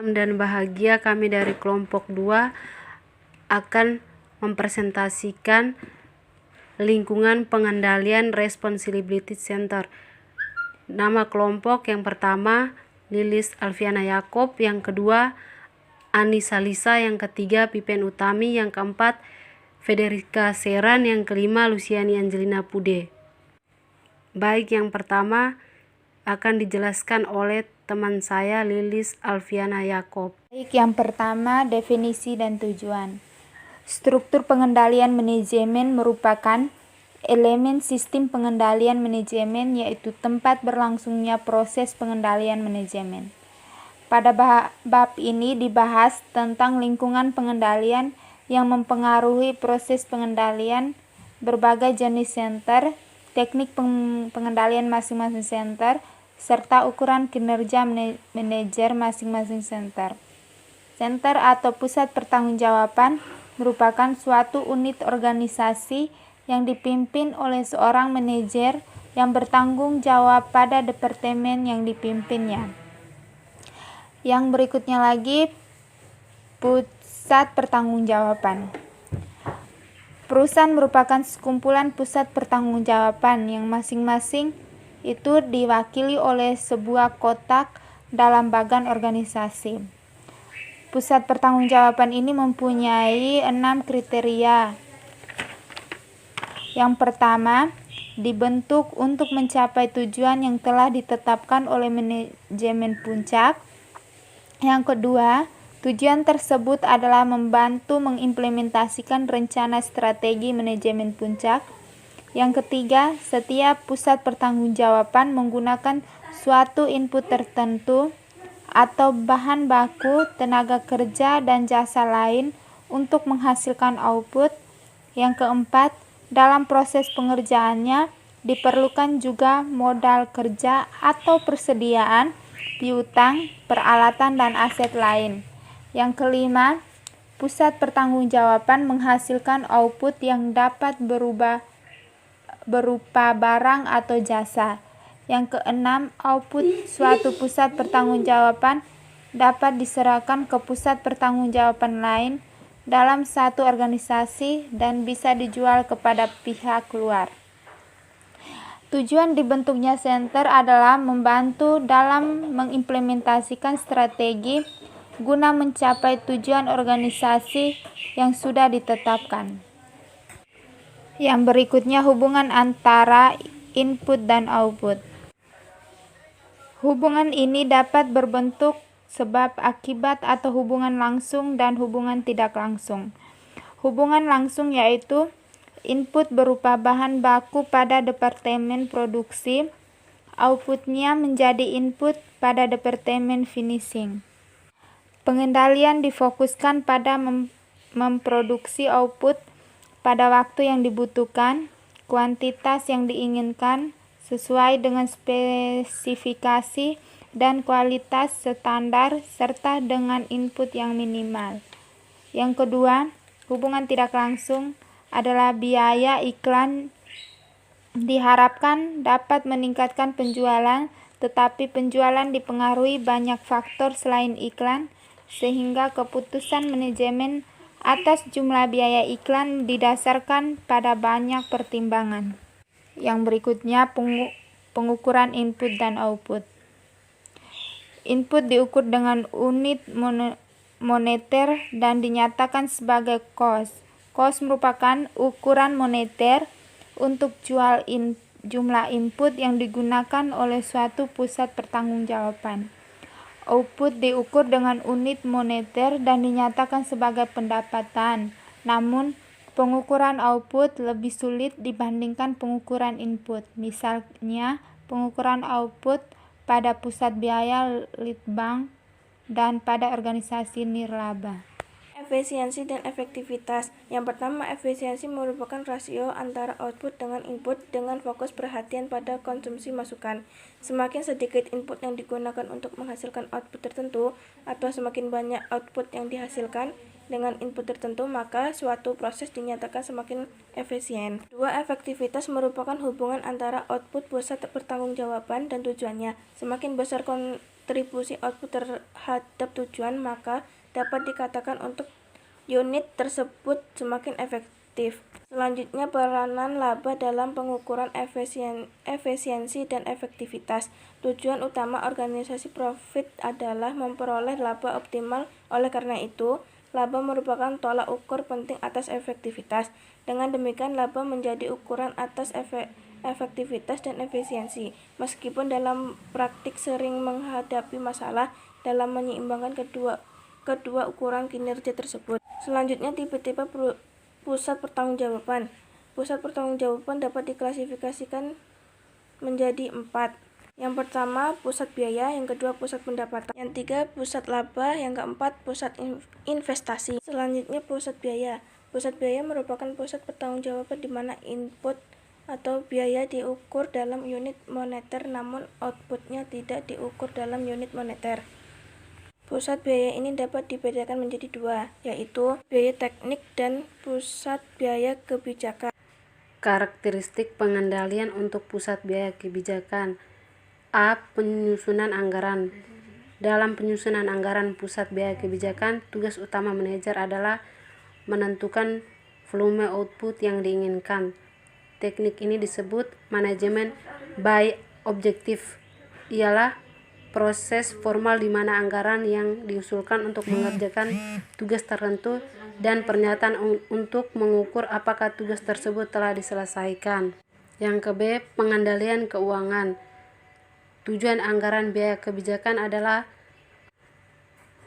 Dan bahagia, kami dari kelompok 2 akan mempresentasikan lingkungan pengendalian Responsibility Center. Nama kelompok yang pertama Lilis Alfiana Yaakob, yang kedua Anissa Lisa, yang ketiga Pipen Utami, yang keempat Federica Seran, yang kelima Luciani Angelina Pude. Baik, yang pertama akan dijelaskan oleh teman saya Lilis Alfiana Yaakob. Baik, yang pertama definisi dan tujuan. Struktur pengendalian manajemen merupakan elemen sistem pengendalian manajemen, yaitu tempat berlangsungnya proses pengendalian manajemen. Pada bab ini dibahas tentang lingkungan pengendalian yang mempengaruhi proses pengendalian, berbagai jenis center, teknik pengendalian masing-masing center, serta ukuran kinerja manajer masing-masing center. Center atau pusat pertanggungjawaban merupakan suatu unit organisasi yang dipimpin oleh seorang manajer yang bertanggung jawab pada departemen yang dipimpinnya. Yang berikutnya lagi, pusat pertanggungjawaban. Perusahaan merupakan sekumpulan pusat pertanggungjawaban yang masing-masing itu diwakili oleh sebuah kotak dalam bagan organisasi. Pusat pertanggungjawaban ini mempunyai 6 kriteria. Yang pertama, dibentuk untuk mencapai tujuan yang telah ditetapkan oleh manajemen puncak. Yang kedua, tujuan tersebut adalah membantu mengimplementasikan rencana strategi manajemen puncak. Yang ketiga, setiap pusat pertanggungjawaban menggunakan suatu input tertentu atau bahan baku, tenaga kerja, dan jasa lain untuk menghasilkan output. Yang keempat, dalam proses pengerjaannya diperlukan juga modal kerja atau persediaan piutang, peralatan, dan aset lain. Yang kelima, pusat pertanggungjawaban menghasilkan output yang dapat berupa barang atau jasa. Yang keenam, output suatu pusat pertanggungjawaban dapat diserahkan ke pusat pertanggungjawaban lain dalam satu organisasi dan bisa dijual kepada pihak luar. Tujuan dibentuknya center adalah membantu dalam mengimplementasikan strategi guna mencapai tujuan organisasi yang sudah ditetapkan. Yang berikutnya, hubungan antara input dan output. Hubungan ini dapat berbentuk sebab akibat atau hubungan langsung dan hubungan tidak langsung. Hubungan langsung yaitu input berupa bahan baku pada departemen produksi, outputnya menjadi input pada departemen finishing. Pengendalian difokuskan pada memproduksi output pada waktu yang dibutuhkan, kuantitas yang diinginkan, sesuai dengan spesifikasi dan kualitas standar, serta dengan input yang minimal. Yang kedua, hubungan tidak langsung adalah biaya iklan diharapkan dapat meningkatkan penjualan, tetapi penjualan dipengaruhi banyak faktor selain iklan, sehingga keputusan manajemen atas jumlah biaya iklan didasarkan pada banyak pertimbangan. Yang berikutnya, pengukuran input dan output. Input diukur dengan unit moneter dan dinyatakan sebagai cost. Cost merupakan ukuran moneter untuk jumlah input yang digunakan oleh suatu pusat pertanggungjawaban. Output diukur dengan unit moneter dan dinyatakan sebagai pendapatan. Namun, pengukuran output lebih sulit dibandingkan pengukuran input. Misalnya, pengukuran output pada pusat biaya litbang dan pada organisasi nirlaba. Efisiensi dan efektivitas. Yang pertama, efisiensi merupakan rasio antara output dengan input dengan fokus perhatian pada konsumsi masukan. Semakin sedikit input yang digunakan untuk menghasilkan output tertentu, atau semakin banyak output yang dihasilkan dengan input tertentu, maka suatu proses dinyatakan semakin efisien. Dua, efektivitas merupakan hubungan antara output pusat pertanggungjawaban dan tujuannya. Semakin besar kontribusi output terhadap tujuan, maka dapat dikatakan untuk unit tersebut semakin efektif. Selanjutnya, peranan laba dalam pengukuran efisiensi dan efektivitas. Tujuan utama organisasi profit adalah memperoleh laba optimal. Oleh karena itu, laba merupakan tolak ukur penting atas efektivitas. Dengan demikian, laba menjadi ukuran atas efektivitas dan efisiensi. Meskipun dalam praktik sering menghadapi masalah dalam menyeimbangkan kedua ukuran kinerja tersebut. Selanjutnya, tipe-tipe pusat pertanggungjawaban. Pusat pertanggungjawaban dapat diklasifikasikan menjadi 4. Yang pertama, pusat biaya. Yang kedua, pusat pendapatan. Yang tiga, pusat laba. Yang keempat, pusat investasi. Selanjutnya, pusat biaya. Pusat biaya merupakan pusat pertanggungjawaban di mana input atau biaya diukur dalam unit moneter, namun outputnya tidak diukur dalam unit moneter. Pusat biaya ini dapat dibedakan menjadi 2, yaitu biaya teknik dan pusat biaya kebijakan. Karakteristik pengendalian untuk pusat biaya kebijakan. A. Penyusunan anggaran. Dalam penyusunan anggaran pusat biaya kebijakan, tugas utama manajer adalah menentukan volume output yang diinginkan. Teknik ini disebut manajemen by objektif. Ialah proses formal di mana anggaran yang diusulkan untuk mengerjakan tugas tertentu dan pernyataan untuk mengukur apakah tugas tersebut telah diselesaikan. Yang ke B, pengendalian keuangan. Tujuan anggaran biaya kebijakan adalah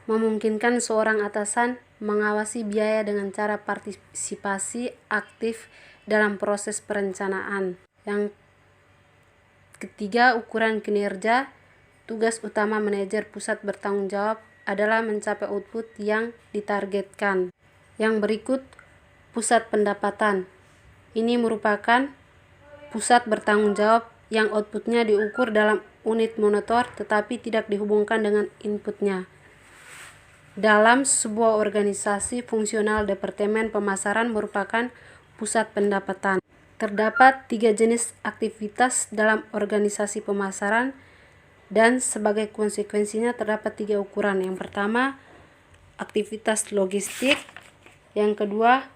memungkinkan seorang atasan mengawasi biaya dengan cara partisipasi aktif dalam proses perencanaan. Yang ketiga, ukuran kinerja. Tugas utama manajer pusat bertanggung jawab adalah mencapai output yang ditargetkan. Yang berikut, pusat pendapatan. Ini merupakan pusat bertanggung jawab yang outputnya diukur dalam unit moneter tetapi tidak dihubungkan dengan inputnya. Dalam sebuah organisasi fungsional, departemen pemasaran merupakan pusat pendapatan. Terdapat 3 jenis aktivitas dalam organisasi pemasaran dan sebagai konsekuensinya terdapat 3 ukuran. Yang pertama, aktivitas logistik. Yang kedua,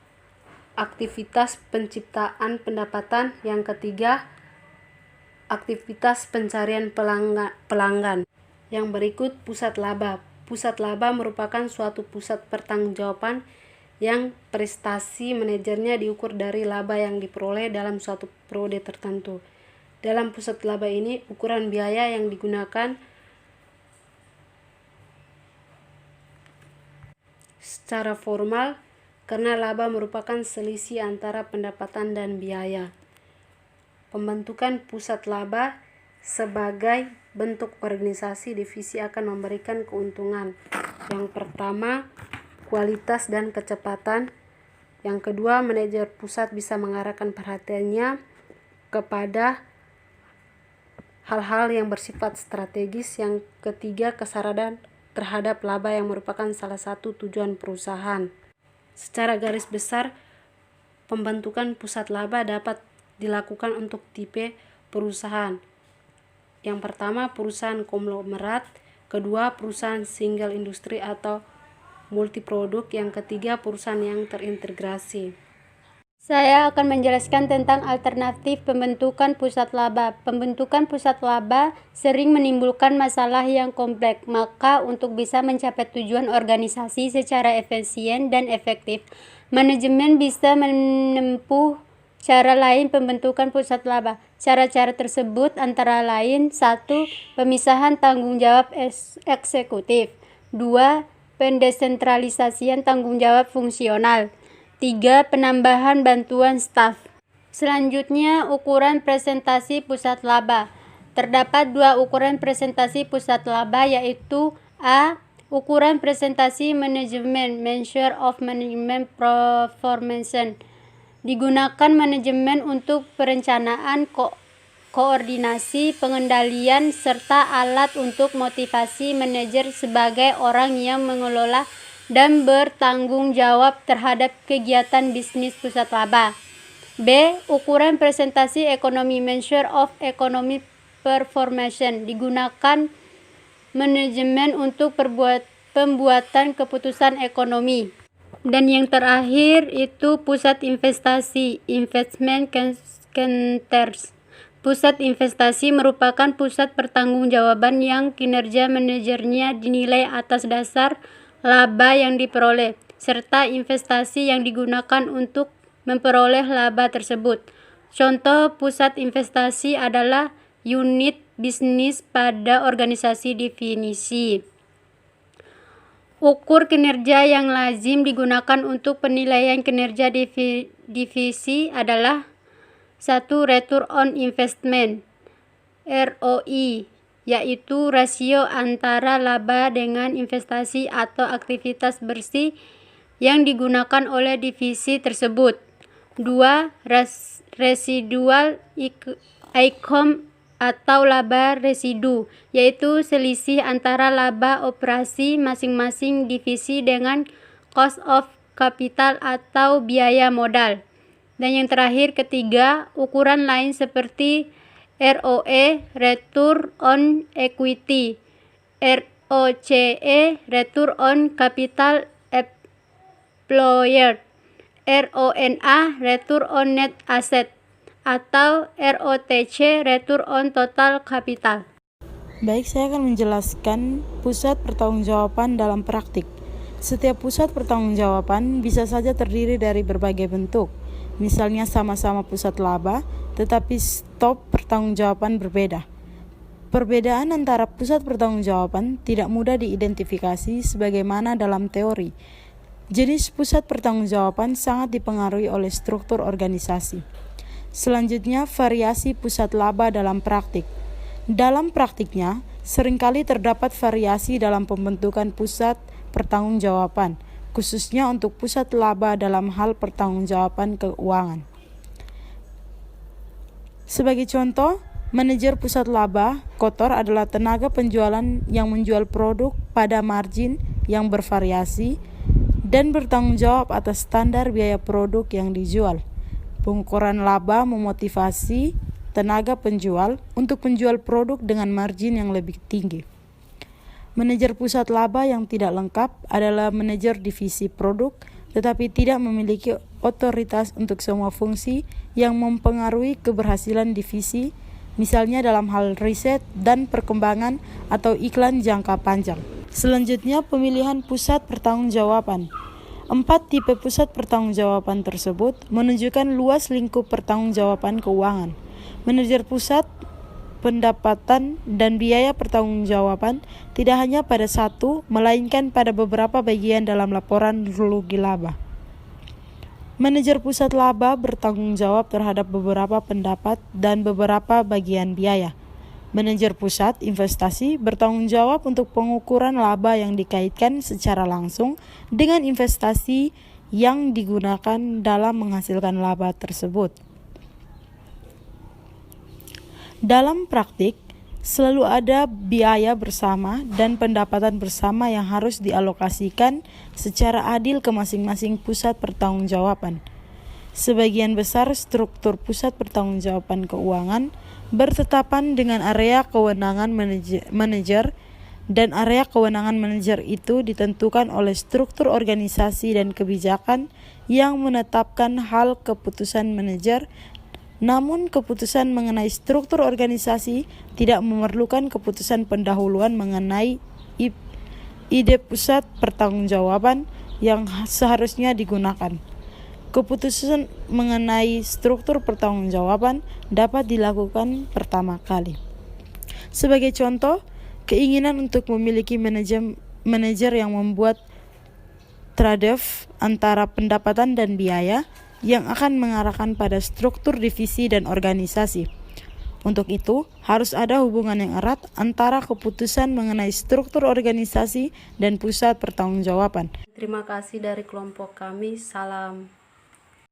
aktivitas penciptaan pendapatan. Yang ketiga, aktivitas pencarian pelanggan. Yang berikut, pusat laba. Pusat laba merupakan suatu pusat pertanggungjawaban yang prestasi manajernya diukur dari laba yang diperoleh dalam suatu periode tertentu. Dalam pusat laba ini, ukuran biaya yang digunakan secara formal karena laba merupakan selisih antara pendapatan dan biaya. Pembentukan pusat laba sebagai bentuk organisasi divisi akan memberikan keuntungan. Yang pertama, kualitas dan kecepatan. Yang kedua, manajer pusat bisa mengarahkan perhatiannya kepada hal-hal yang bersifat strategis. Yang ketiga, kesadaran terhadap laba yang merupakan salah satu tujuan perusahaan. Secara garis besar, pembentukan pusat laba dapat dilakukan untuk tipe perusahaan. Yang pertama, perusahaan konglomerat. Kedua, perusahaan single industri atau multiproduk. Yang ketiga, perusahaan yang terintegrasi. Saya akan menjelaskan tentang alternatif pembentukan pusat laba. Pembentukan pusat laba sering menimbulkan masalah yang kompleks, maka untuk bisa mencapai tujuan organisasi secara efisien dan efektif, manajemen bisa menempuh cara lain pembentukan pusat laba. Cara-cara tersebut antara lain: 1. Pemisahan tanggung jawab eksekutif. 2. Pendesentralisasian tanggung jawab fungsional. 3. Penambahan bantuan staf. Selanjutnya, ukuran presentasi pusat laba. Terdapat 2 ukuran presentasi pusat laba, yaitu A. Ukuran presentasi manajemen, measure of management performance. Digunakan manajemen untuk perencanaan, koordinasi, pengendalian, serta alat untuk motivasi manajer sebagai orang yang mengelola dan bertanggung jawab terhadap kegiatan bisnis pusat laba. B. Ukuran presentasi ekonomi, measure of economic performance. Digunakan manajemen untuk pembuatan keputusan ekonomi. Dan yang terakhir itu pusat investasi, investment centers. Pusat investasi merupakan pusat pertanggungjawaban yang kinerja manajernya dinilai atas dasar laba yang diperoleh, serta investasi yang digunakan untuk memperoleh laba tersebut. Contoh pusat investasi adalah unit bisnis pada organisasi definisi. Ukur kinerja yang lazim digunakan untuk penilaian kinerja divisi adalah 1. Return on Investment (ROI), yaitu rasio antara laba dengan investasi atau aktivitas bersih yang digunakan oleh divisi tersebut. 2. Residual income atau laba residu, yaitu selisih antara laba operasi masing-masing divisi dengan cost of capital atau biaya modal. Dan yang terakhir ketiga, ukuran lain seperti ROE, Return on Equity, ROCE, Return on Capital Employed, RONA, Return on Net Asset, atau ROTC, Return on Total Capital. Baik, saya akan menjelaskan pusat pertanggungjawaban dalam praktik. Setiap pusat pertanggungjawaban bisa saja terdiri dari berbagai bentuk. Misalnya sama-sama pusat laba, tetapi stop pertanggungjawaban berbeda. Perbedaan antara pusat pertanggungjawaban tidak mudah diidentifikasi sebagaimana dalam teori. Jenis pusat pertanggungjawaban sangat dipengaruhi oleh struktur organisasi. Selanjutnya, variasi pusat laba dalam praktik. Dalam praktiknya, seringkali terdapat variasi dalam pembentukan pusat pertanggungjawaban, khususnya untuk pusat laba dalam hal pertanggungjawaban keuangan. Sebagai contoh, manajer pusat laba kotor adalah tenaga penjualan yang menjual produk pada margin yang bervariasi dan bertanggung jawab atas standar biaya produk yang dijual. Pengukuran laba memotivasi tenaga penjual untuk menjual produk dengan margin yang lebih tinggi. Manajer pusat laba yang tidak lengkap adalah manajer divisi produk, tetapi tidak memiliki otoritas untuk semua fungsi yang mempengaruhi keberhasilan divisi, misalnya dalam hal riset dan perkembangan atau iklan jangka panjang. Selanjutnya, pemilihan pusat pertanggungjawaban. 4 tipe pusat pertanggungjawaban tersebut menunjukkan luas lingkup pertanggungjawaban keuangan. Manajer pusat pendapatan dan biaya pertanggungjawaban tidak hanya pada satu, melainkan pada beberapa bagian dalam laporan rugi laba. Manajer pusat laba bertanggung jawab terhadap beberapa pendapat dan beberapa bagian biaya. Manajer pusat investasi bertanggung jawab untuk pengukuran laba yang dikaitkan secara langsung dengan investasi yang digunakan dalam menghasilkan laba tersebut. Dalam praktik, selalu ada biaya bersama dan pendapatan bersama yang harus dialokasikan secara adil ke masing-masing pusat pertanggungjawaban. Sebagian besar struktur pusat pertanggungjawaban keuangan bertetapan dengan area kewenangan manajer, dan area kewenangan manajer itu ditentukan oleh struktur organisasi dan kebijakan yang menetapkan hal keputusan manajer. Namun keputusan mengenai struktur organisasi tidak memerlukan keputusan pendahuluan mengenai ide pusat pertanggungjawaban yang seharusnya digunakan. Keputusan mengenai struktur pertanggungjawaban dapat dilakukan pertama kali. Sebagai contoh, keinginan untuk memiliki manajer yang membuat trade-off antara pendapatan dan biaya yang akan mengarahkan pada struktur divisi dan organisasi. Untuk itu, harus ada hubungan yang erat antara keputusan mengenai struktur organisasi dan pusat pertanggungjawaban. Terima kasih dari kelompok kami. Salam.